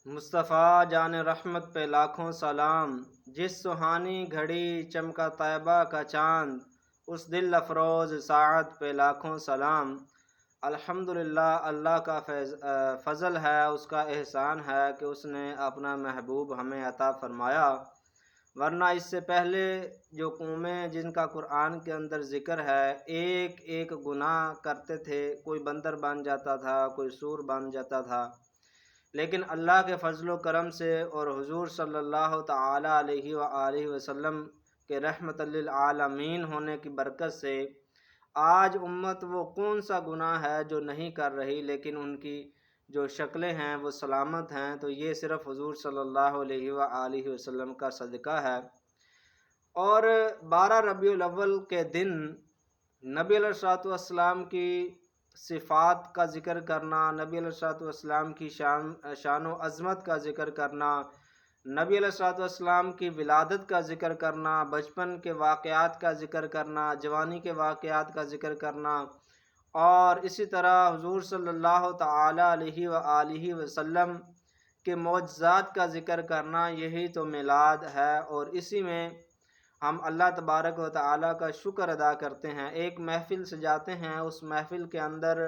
مصطفیٰ جان رحمت پہ لاکھوں سلام، جس سہانی گھڑی چمکا طیبہ کا چاند، اس دل افروز ساعت پہ لاکھوں سلام۔ الحمدللہ، اللہ کا فضل ہے، اس کا احسان ہے کہ اس نے اپنا محبوب ہمیں عطا فرمایا، ورنہ اس سے پہلے جو قومیں جن کا قرآن کے اندر ذکر ہے ایک ایک گناہ کرتے تھے، کوئی بندر بن جاتا تھا، کوئی سور بن جاتا تھا، لیکن اللہ کے فضل و کرم سے اور حضور صلی اللہ تعالی علیہ وآلہ وسلم کے رحمت للعالمین ہونے کی برکت سے آج امت وہ کون سا گناہ ہے جو نہیں کر رہی، لیکن ان کی جو شکلیں ہیں وہ سلامت ہیں، تو یہ صرف حضور صلی اللہ علیہ وآلہ وسلم کا صدقہ ہے۔ اور 12 ربیع الاول کے دن نبی علیہ الصلوۃ والسلام کی صفات کا ذکر کرنا، نبی علیہ الصلوۃ والسلام کی شان و عظمت کا ذکر کرنا، نبی علیہ الصلوۃ والسلام کی ولادت کا ذکر کرنا، بچپن کے واقعات کا ذکر کرنا، جوانی کے واقعات کا ذکر کرنا، اور اسی طرح حضور صلی اللہ تعالی علیہ وآلہ وسلم کے معجزات کا ذکر کرنا، یہی تو میلاد ہے۔ اور اسی میں ہم اللہ تبارک و تعالیٰ کا شکر ادا کرتے ہیں، ایک محفل سجاتے ہیں، اس محفل کے اندر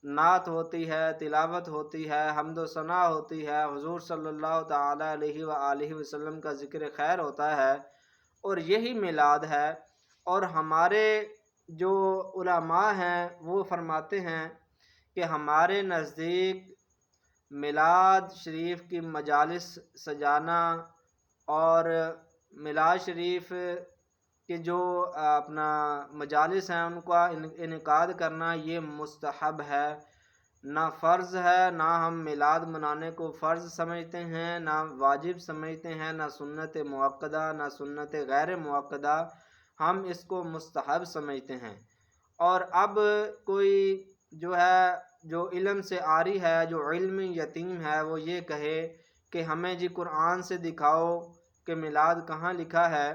نعت ہوتی ہے، تلاوت ہوتی ہے، حمد و ثنا ہوتی ہے، حضور صلی اللہ تعالیٰ علیہ وآلہ وسلم کا ذکر خیر ہوتا ہے، اور یہی میلاد ہے۔ اور ہمارے جو علماء ہیں وہ فرماتے ہیں کہ ہمارے نزدیک میلاد شریف کی مجالس سجانا اور میلاد شریف کے جو اپنا مجالس ہیں ان کا انعقاد کرنا یہ مستحب ہے، نہ فرض ہے۔ نہ ہم میلاد منانے کو فرض سمجھتے ہیں، نہ واجب سمجھتے ہیں، نہ سنت مؤکدہ، نہ سنت غیر مؤکدہ، ہم اس کو مستحب سمجھتے ہیں۔ اور اب کوئی جو ہے جو علم سے عاری ہے، جو علم یتیم ہے، وہ یہ کہے کہ ہمیں جی قرآن سے دکھاؤ کہ میلاد کہاں لکھا ہے،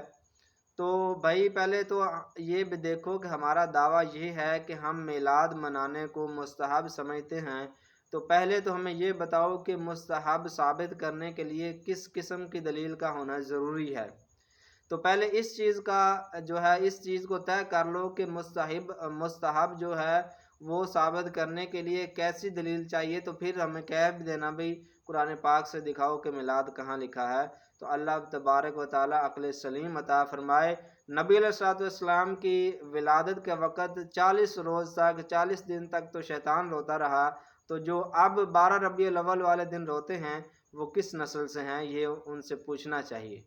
تو بھائی پہلے تو یہ بھی دیکھو کہ ہمارا دعویٰ یہ ہے کہ ہم میلاد منانے کو مستحب سمجھتے ہیں، تو پہلے تو ہمیں یہ بتاؤ کہ مستحب ثابت کرنے کے لیے کس قسم کی دلیل کا ہونا ضروری ہے۔ تو پہلے اس چیز کا جو ہے اس چیز کو طے کر لو کہ مستحب جو ہے وہ ثابت کرنے کے لیے کیسی دلیل چاہیے، تو پھر ہمیں کہہ بھی دینا بھئی قرآن پاک سے دکھاؤ کہ میلاد کہاں لکھا ہے۔ تو اللہ تبارک و تعالیٰ عقل سلیم عطا فرمائے۔ نبی علیہ الصلوۃ والسلام کی ولادت کے وقت 40 روز تک، 40 دن تک تو شیطان روتا رہا، تو جو اب 12 ربیع الاول والے دن روتے ہیں وہ کس نسل سے ہیں، یہ ان سے پوچھنا چاہیے۔